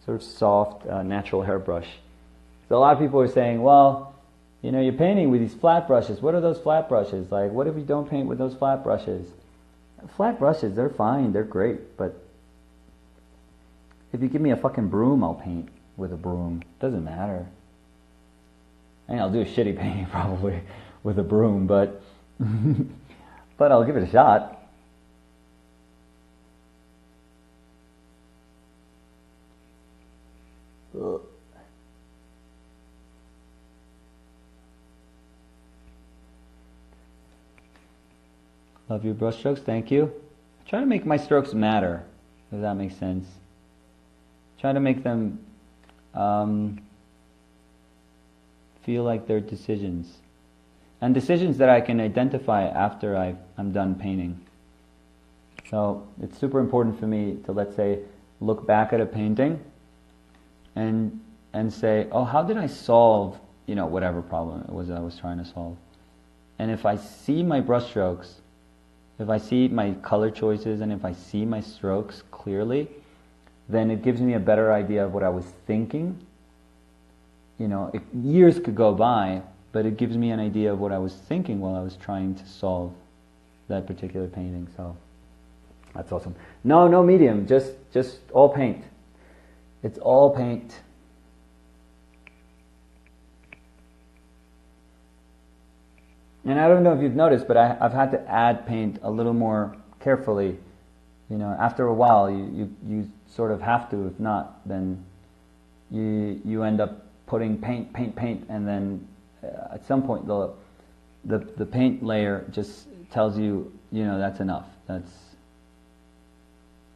sort of soft, natural hairbrush. So a lot of people are saying, well, you know, you're painting with these flat brushes. What are those flat brushes? Like, what if you don't paint with those flat brushes? Flat brushes, they're fine, they're great, but if you give me a fucking broom, I'll paint with a broom. Doesn't matter. I mean, I'll do a shitty painting probably with a broom, but but I'll give it a shot. Ugh. Love your brush strokes, thank you. Try to make my strokes matter, if that makes sense. Try to make them feel like they're decisions. And decisions that I can identify after I'm done painting. So it's super important for me to, let's say, look back at a painting and say, oh, how did I solve, you know, whatever problem it was I was trying to solve. And if I see my brush strokes, if I see my color choices, and if I see my strokes clearly, then it gives me a better idea of what I was thinking. You know, years could go by, but it gives me an idea of what I was thinking while I was trying to solve that particular painting. So that's awesome. No medium, just all paint. It's all paint. And I don't know if you've noticed, but I've had to add paint a little more carefully. You know, after a while, you sort of have to. If not, then you end up putting paint, and then at some point the paint layer just tells you, you know, that's enough. That's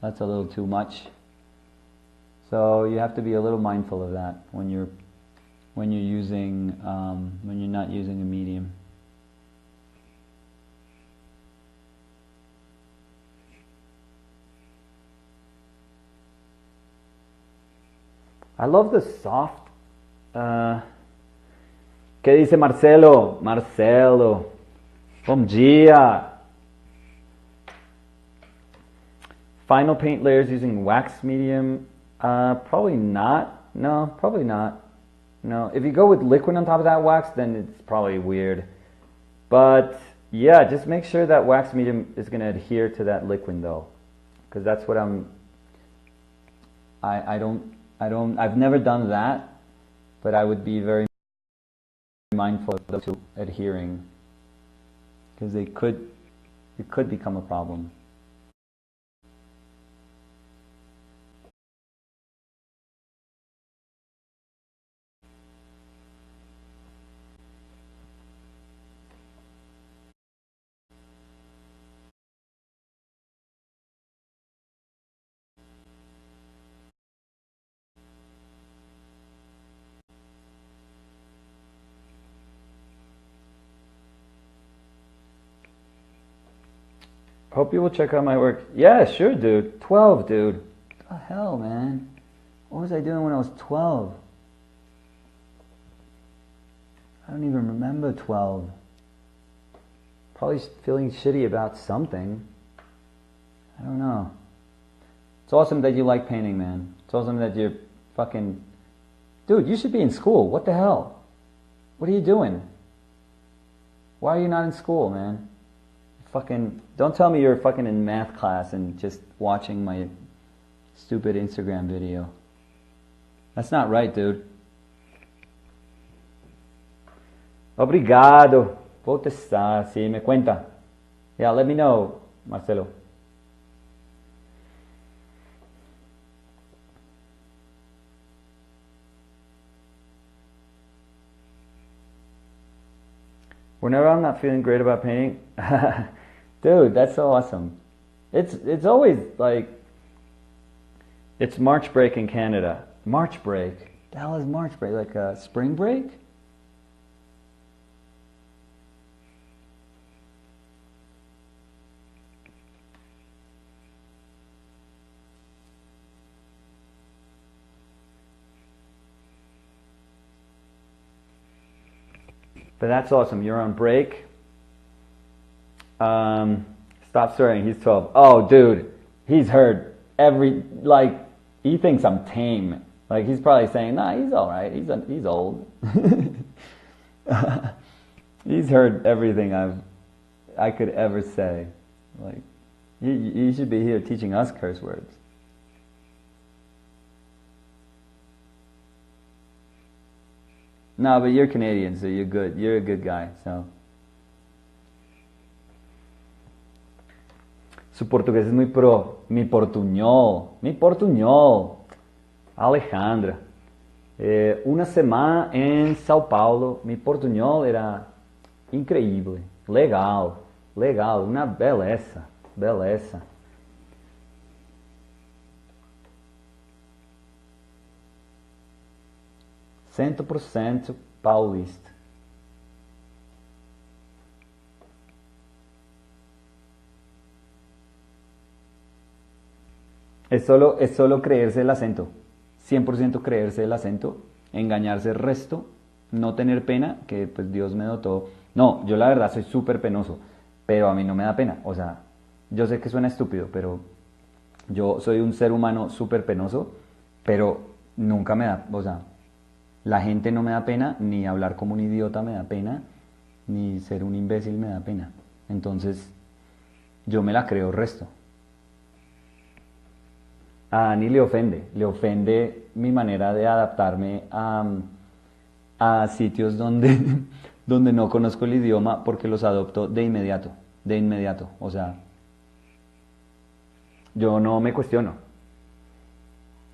a little too much. So you have to be a little mindful of that when you're using when you're not using a medium. I love the soft. ¿Qué dice Marcelo? Marcelo. Bom dia. Final paint layers using wax medium? Probably not. No, probably not. No, if you go with liquid on top of that wax, then it's probably weird. But yeah, just make sure that wax medium is going to adhere to that liquid though, because that's what I've never done that, but I would be very mindful of those two adhering, because it could become a problem. Hope you will check out my work. Yeah, sure, dude. 12, dude. What the hell, man? What was I doing when I was 12? I don't even remember 12. Probably feeling shitty about something. I don't know. It's awesome that you like painting, man. It's awesome that you're fucking... Dude, you should be in school. What the hell? What are you doing? Why are you not in school, man? Fucking, don't tell me you're fucking in math class and just watching my stupid Instagram video. That's not right, dude. Obrigado. Vou testar, sí, me cuenta. Yeah, let me know, Marcelo. Whenever I'm not feeling great about painting, dude, that's so awesome. It's always like, it's March break in Canada. March break? The hell is March break? Like a spring break? But that's awesome. You're on break. Stop swearing. He's 12. Oh, dude. He's heard he thinks I'm tame. Like he's probably saying, nah, he's all right. He's old. He's heard everything I could ever say. Like, you should be here teaching us curse words. No, but you're Canadian, so you're good. You're a good guy, so. Su portugués es muy pro. Mi portuñol. Alejandra. Una semana en Sao Paulo, mi portuñol era increíble. Legal, una beleza. 100% paulista. Es solo creerse el acento. 100% creerse el acento. Engañarse el resto. No tener pena, que pues Dios me dotó. No, yo la verdad soy súper penoso. Pero a mí no me da pena. O sea, yo sé que suena estúpido, pero yo soy un ser humano súper penoso. Pero nunca me da, o sea, la gente no me da pena, ni hablar como un idiota me da pena, ni ser un imbécil me da pena. Entonces, yo me la creo el resto. A Dani le ofende mi manera de adaptarme a sitios donde, donde no conozco el idioma porque los adopto de inmediato, o sea, yo no me cuestiono,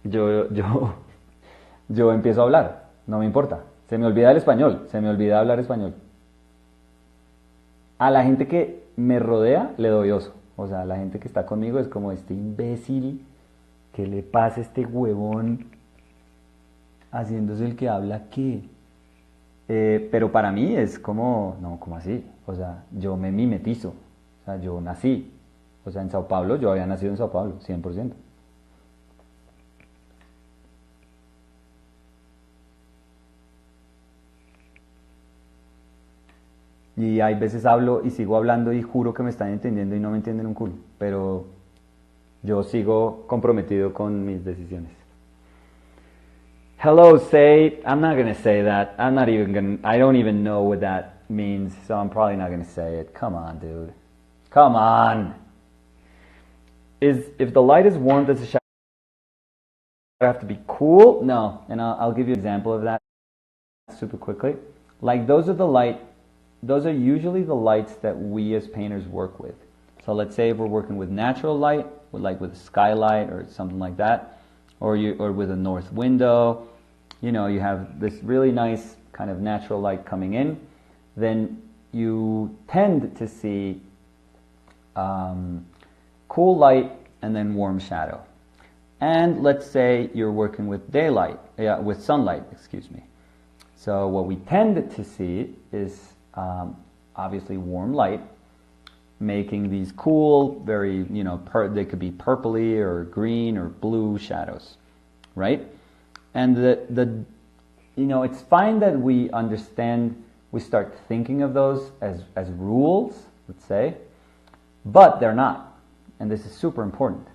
yo, yo, yo empiezo a hablar, no me importa, se me olvida el español, se me olvida hablar español. A la gente que me rodea le doy oso, o sea, la gente que está conmigo es como este imbécil. ¿Qué le pasa a este huevón haciéndose el que habla qué? Pero para mí es como, no, como así. O sea, yo me mimetizo. O sea, yo nací. O sea, en Sao Paulo, yo había nacido en Sao Paulo, 100%. Y hay veces hablo y sigo hablando y juro que me están entendiendo y no me entienden un culo. Pero yo sigo comprometido con mis decisiones. Hello, say. I'm not gonna say that. I don't even know what that means, so I'm probably not gonna say it. Come on, dude. Come on. If the light is warm, does the shower have to be cool? No, and I'll give you an example of that super quickly. Like those are usually the lights that we as painters work with. So let's say if we're working with natural light, like with a skylight or something like that, or with a north window, you know, you have this really nice kind of natural light coming in, then you tend to see cool light and then warm shadow. And let's say you're working with with sunlight, excuse me. So what we tend to see is obviously warm light, making these cool, very, you know, they could be purpley or green or blue shadows, right? And you know, it's fine that we start thinking of those as rules, let's say, but they're not. And this is super important.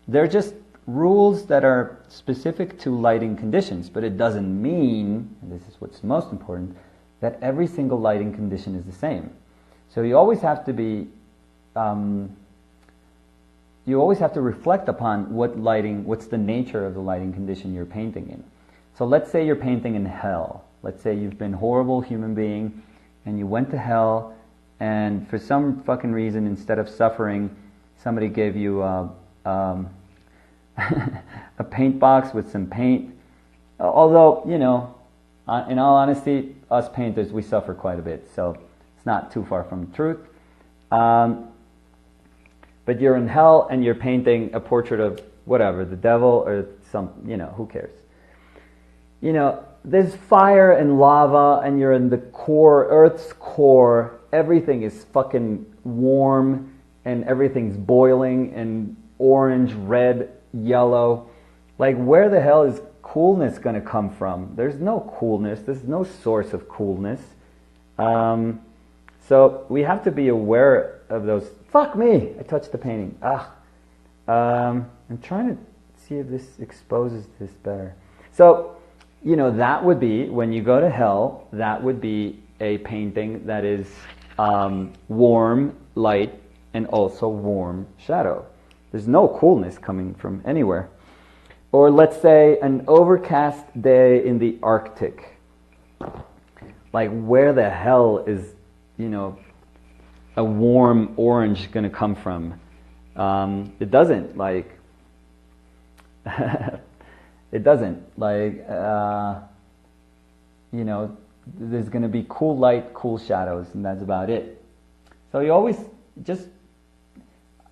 They're just rules that are specific to lighting conditions, but it doesn't mean, and this is what's most important, that every single lighting condition is the same. So you always have to be you always have to reflect upon what's the nature of the lighting condition you're painting in. So let's say you're painting in hell. Let's say you've been a horrible human being and you went to hell, and for some fucking reason, instead of suffering, somebody gave you a paint box with some paint. Although, you know, in all honesty, us painters, we suffer quite a bit, so it's not too far from the truth. But you're in hell and you're painting a portrait of whatever, the devil or some, you know, who cares? You know, there's fire and lava and you're in the core, Earth's core. Everything is fucking warm and everything's boiling and orange, red, yellow. Like, where the hell is coolness going to come from? There's no coolness. There's no source of coolness. So we have to be aware of those. Fuck me! I touched the painting. I'm trying to see if this exposes this better. So, that would be, when you go to hell, that would be a painting that is warm light and also warm shadow. There's no coolness coming from anywhere. Or let's say an overcast day in the Arctic. Like, where the hell is, a warm orange going to come from? It doesn't, like, it doesn't, like, there's going to be cool light, cool shadows, and that's about it. So you always just,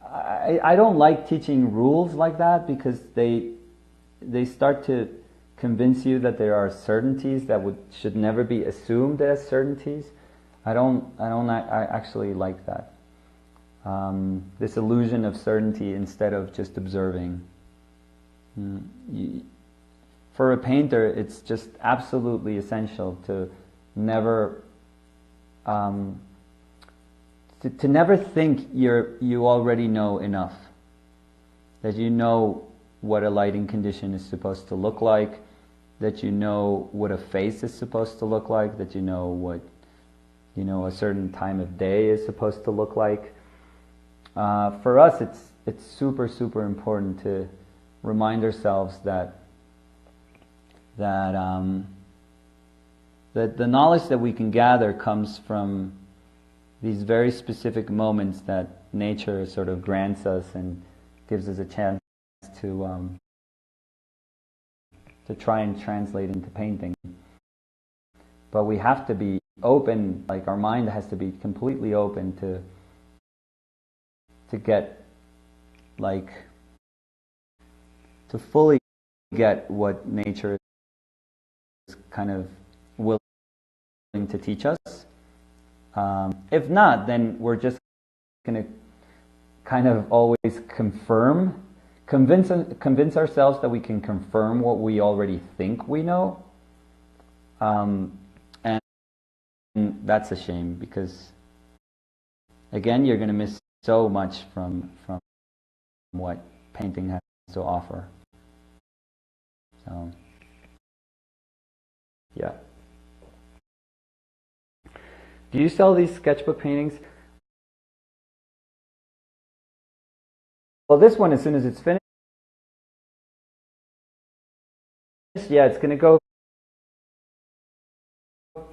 I don't like teaching rules like that, because they start to convince you that there are certainties that should never be assumed as certainties. I actually like that. This illusion of certainty instead of just observing. For a painter, it's just absolutely essential to never to never think you already know enough. That you know what a lighting condition is supposed to look like, that you know what a face is supposed to look like, that you know what a certain time of day is supposed to look like. For us, it's super, super important to remind ourselves that the knowledge that we can gather comes from these very specific moments that nature sort of grants us and gives us a chance to try and translate into painting. But we have to be open, like our mind has to be completely open to get, like, to fully get what nature is kind of willing to teach us. If not, then we're just going to kind of always convince ourselves that we can confirm what we already think we know. And that's a shame, because again, you're going to miss so much from what painting has to offer. So, yeah. Do you sell these sketchbook paintings? Well, this one, as soon as it's finished, yeah, it's going to go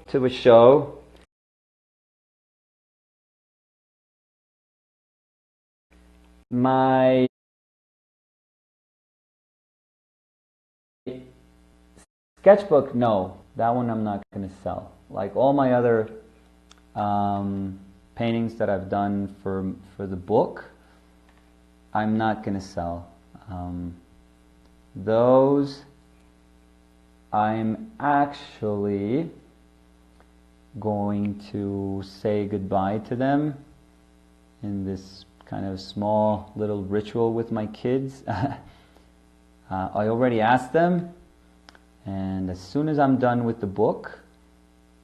to a show. My sketchbook, no, that one I'm not going to sell. Like all my other paintings that I've done for the book, I'm not going to sell. Those, I'm actually going to say goodbye to them in this kind of small little ritual with my kids. I already asked them, and as soon as I'm done with the book,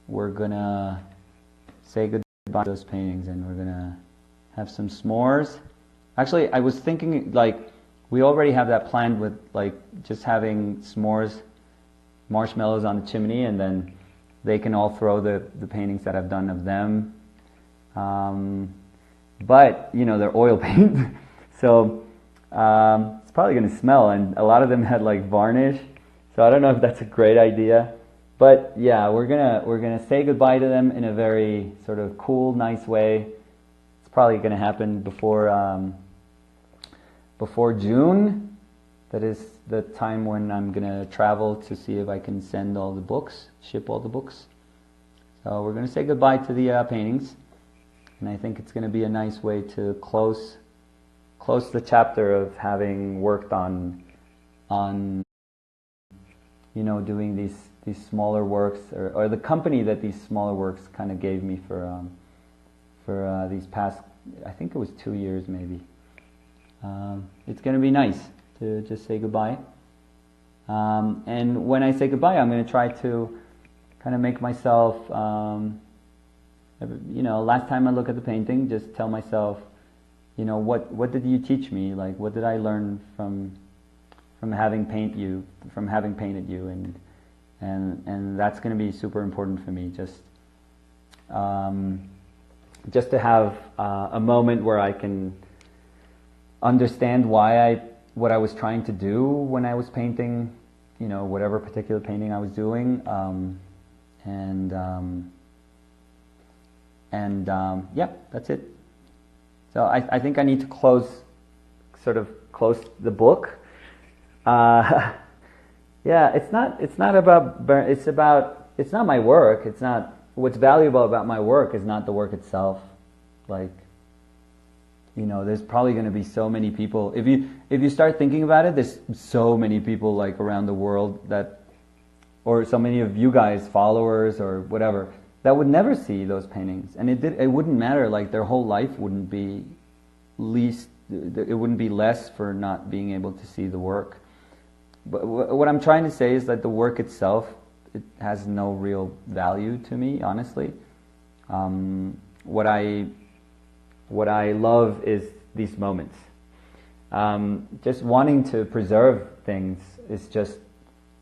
we're gonna say goodbye to those paintings, and we're gonna have some s'mores. Actually, I was thinking, like, we already have that planned with, like, just having s'mores, marshmallows on the chimney, and then they can all throw the paintings that I've done of them. But, they're oil paint, so it's probably going to smell, and a lot of them had, like, varnish, so I don't know if that's a great idea. But, yeah, we're gonna say goodbye to them in a very sort of cool, nice way. It's probably going to happen before June. That is the time when I'm going to travel to see if I can send all the books, ship all the books. So we're going to say goodbye to the paintings. And I think it's going to be a nice way to close the chapter of having worked on doing these smaller works, or the company that these smaller works kind of gave me for these past, I think it was 2 years maybe. It's going to be nice to just say goodbye. And when I say goodbye, I'm going to try to kind of make myself, last time I look at the painting, just tell myself, what did you teach me? Like, what did I learn from from having painted you, and that's going to be super important for me. Just to have a moment where I can understand what I was trying to do when I was painting, whatever particular painting I was doing, yeah, that's it. So I think I need to close the book. Yeah, it's not my work. It's not, what's valuable about my work is not the work itself. Like, there's probably going to be so many people. If you start thinking about it, there's so many people like around the world or so many of you guys, followers or whatever, that would never see those paintings, and it wouldn't matter. Like their whole life wouldn't be less for not being able to see the work. But what I'm trying to say is that the work itself, it has no real value to me, honestly. What I love is these moments. Just wanting to preserve things is just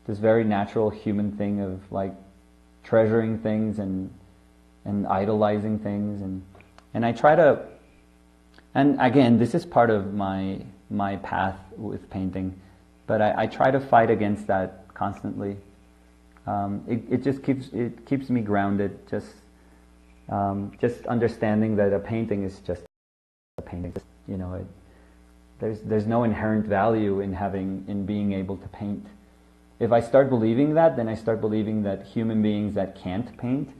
this very natural human thing of like treasuring things and idolizing things, and I try to, and again, this is part of my path with painting, but I try to fight against that constantly. It just keeps me grounded. Just understanding that a painting is just a painting. There's no inherent value in being able to paint. If I start believing that, then I start believing that human beings that can't paint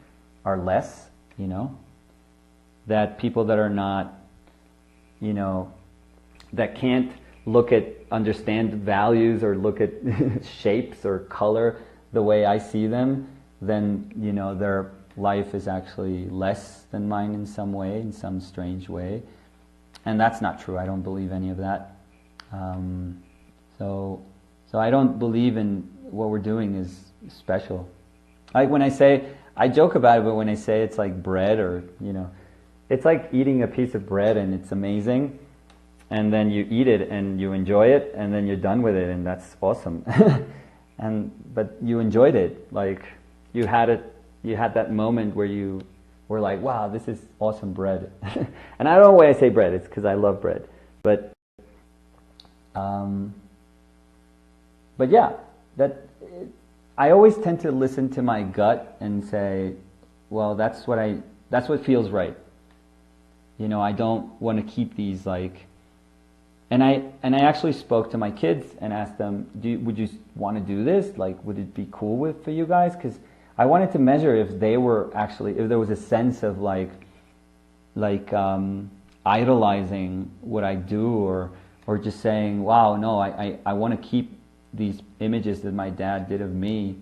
are less. That people that are not, that can't understand values or look at shapes or color the way I see them, then their life is actually less than mine in some way, in some strange way, and that's not true. I don't believe any of that. So I don't believe in what we're doing is special. Like when I joke about it, but when I say it's like bread, or it's like eating a piece of bread and it's amazing, and then you eat it and you enjoy it, and then you're done with it, and that's awesome. But you enjoyed it, like you had that moment where you were like, wow, this is awesome bread. And I don't know why I say bread, it's because I love bread. But yeah, I always tend to listen to my gut and say, well, that's what feels right. I don't want to keep these like. And I actually spoke to my kids and asked them, would you want to do this? Like, would it be cool for you guys? Because I wanted to measure if there was a sense of like idolizing what I do, or just saying, wow, no, I want to keep these images that my dad did of me.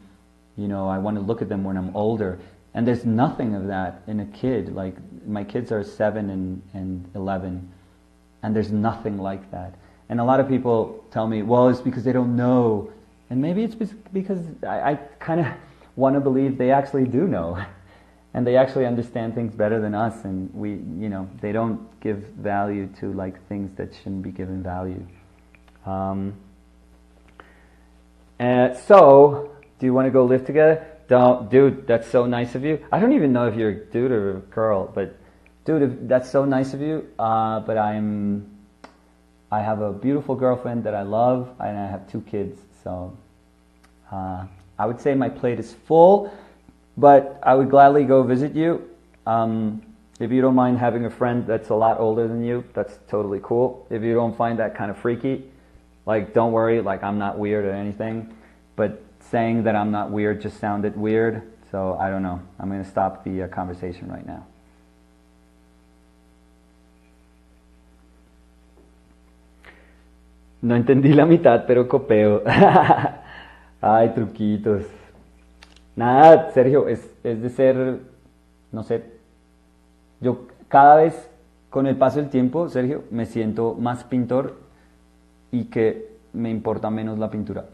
I want to look at them when I'm older. And there's nothing of that in a kid. Like, my kids are 7 and 11. And there's nothing like that. And a lot of people tell me, well, it's because they don't know. And maybe it's because I kind of want to believe they actually do know. And they actually understand things better than us. And they don't give value to like things that shouldn't be given value. So, do you want to go live together? Don't, dude, that's so nice of you. I don't even know if you're a dude or a girl, but dude, that's so nice of you, but I have a beautiful girlfriend that I love, and I have 2 kids, so I would say my plate is full, but I would gladly go visit you. If you don't mind having a friend that's a lot older than you, that's totally cool. If you don't find that kind of freaky, like, don't worry, like, I'm not weird or anything, but saying that I'm not weird just sounded weird, so I don't know. I'm going to stop the conversation right now. No entendí la mitad, pero copeo. Ay, truquitos. Nada, Sergio, es de ser, no sé, yo cada vez con el paso del tiempo, Sergio, me siento más pintor y que me importa menos la pintura.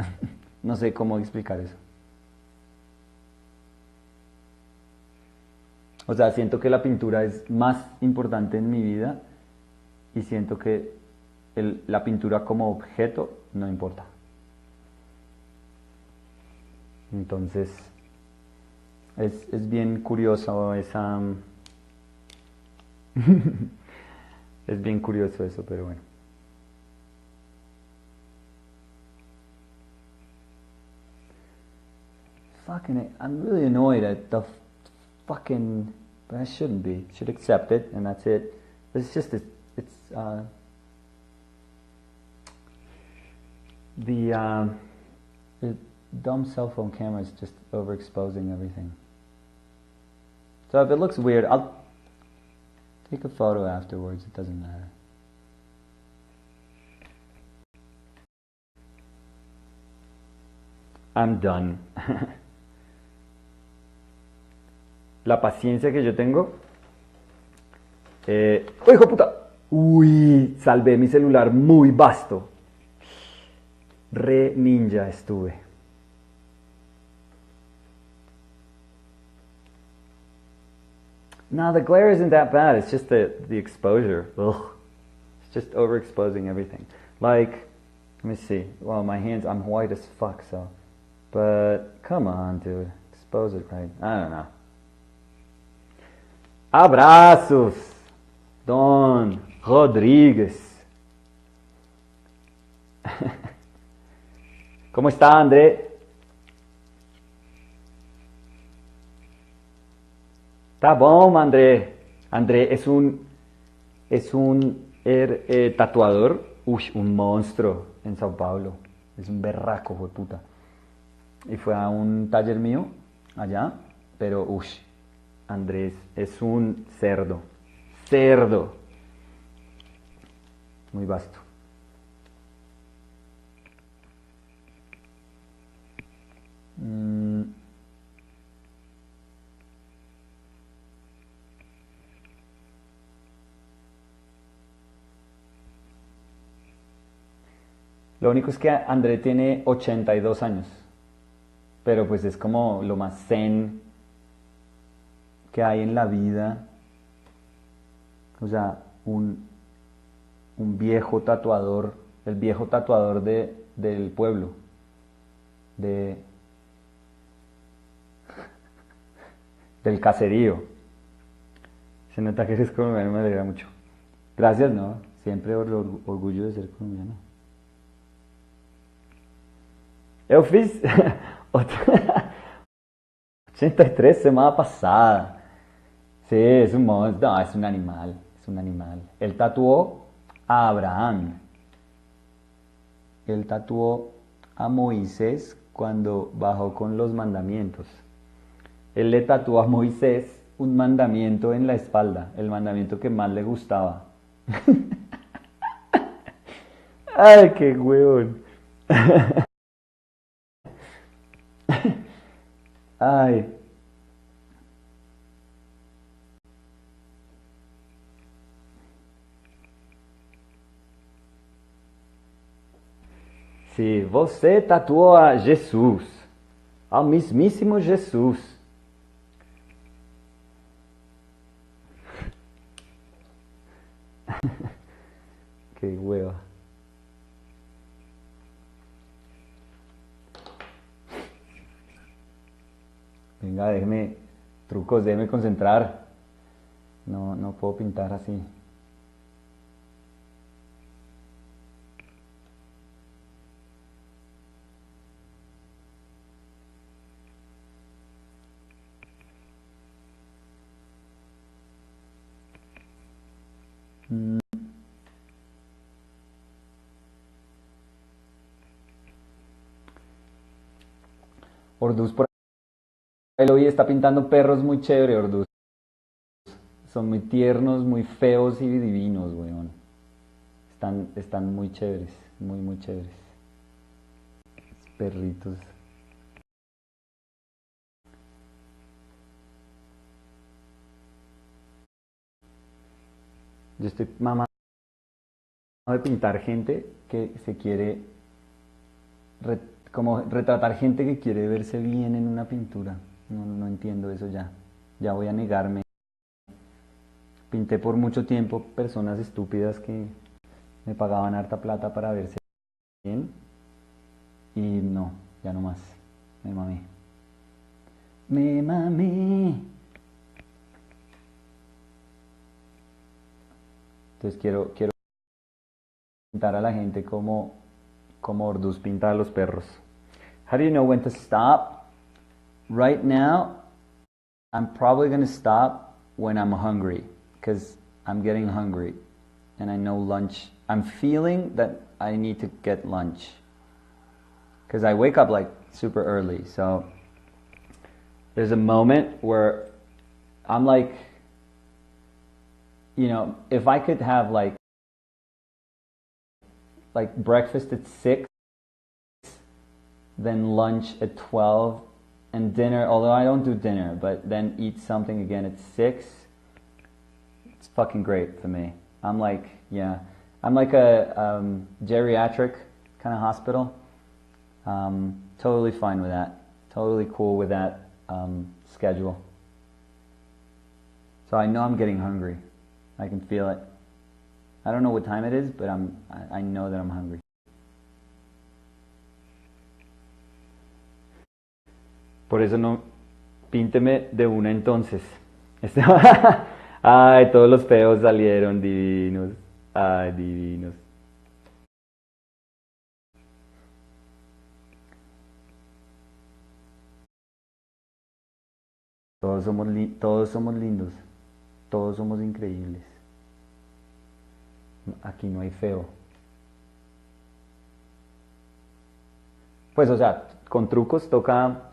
No sé cómo explicar eso. O sea, siento que la pintura es más importante en mi vida y siento que la pintura como objeto no importa. Entonces, es bien curioso esa... es bien curioso eso, pero bueno. Fucking it. I'm really annoyed at the fucking... But I shouldn't be. Should accept it, and that's it. It's just... the dumb cell phone camera is just overexposing everything. So if it looks weird, I'll take a photo afterwards. It doesn't matter. I'm done. La paciencia que yo tengo. ¡Oh, hijo de puta! Uy, salvé mi celular muy vasto. Re ninja estuve. No, the glare isn't that bad. It's just the exposure. Ugh. It's just overexposing everything. Like, let me see. Well, my hands, I'm white as fuck, so. But, come on, dude. Expose it right. I don't know. Abraços, Don Rodrigues. ¿Cómo está, André? Tá bom, André. André es un tatuador, uy, un monstruo en Sao Paulo. Es un berraco, hijo de puta. Y fue a un taller mío allá, pero uy, Andrés es un cerdo. Cerdo. Muy vasto. Lo único es que André tiene 82 años, pero pues es como lo más zen que hay en la vida. O sea, un viejo tatuador, el viejo tatuador del pueblo, del caserío. Se nota que eres colombiano, me alegra mucho. Gracias, ¿no? Siempre orgullo de ser colombiano. Eu fiz 83 semana pasada. Sí, es un monstruo. No, es un animal. Es un animal. Él tatuó a Abraham. Él tatuó a Moisés cuando bajó con los mandamientos. Él le tatuó a Moisés un mandamiento en la espalda, el mandamiento que más le gustaba. Ay, qué huevón. Ay. Se você tatuou a Jesus, ao mismíssimo Jesus. Qué hueva. Venga, déjeme, trucos, déjeme concentrar. No puedo pintar así. Orduz por ahí lo vi, está pintando perros muy chévere, Orduz. Son muy tiernos, muy feos y divinos, weón. Están muy chéveres, muy chéveres. Perritos. Yo estoy mamado de pintar gente que se quiere, como retratar gente que quiere verse bien en una pintura. No entiendo eso ya. Ya voy a negarme. Pinté por mucho tiempo personas estúpidas que me pagaban harta plata para verse bien. Y no, ya no más. Me mamé. Me mami. Entonces quiero pintar a la gente como Orduz pinta a los perros. How do you know when to stop? Right now, I'm probably going to stop when I'm hungry, because I'm getting hungry and I know lunch. I'm feeling that I need to get lunch because I wake up like super early. So there's a moment where I'm like, you know, if I could have like breakfast at 6, then lunch at 12, and dinner, although I don't do dinner, but then eat something again at 6, it's fucking great for me. I'm like, yeah, I'm like a geriatric kind of hospital. Totally fine with that. Totally cool with that schedule. So I know I'm getting hungry. I can feel it. I don't know what time it is, but I know that I'm hungry. Por eso no, pínteme de una entonces. Ay, todos los feos salieron divinos. Ay, divinos. Todos somos lindos. Todos somos increíbles. Aquí no hay feo. Pues, o sea, con trucos toca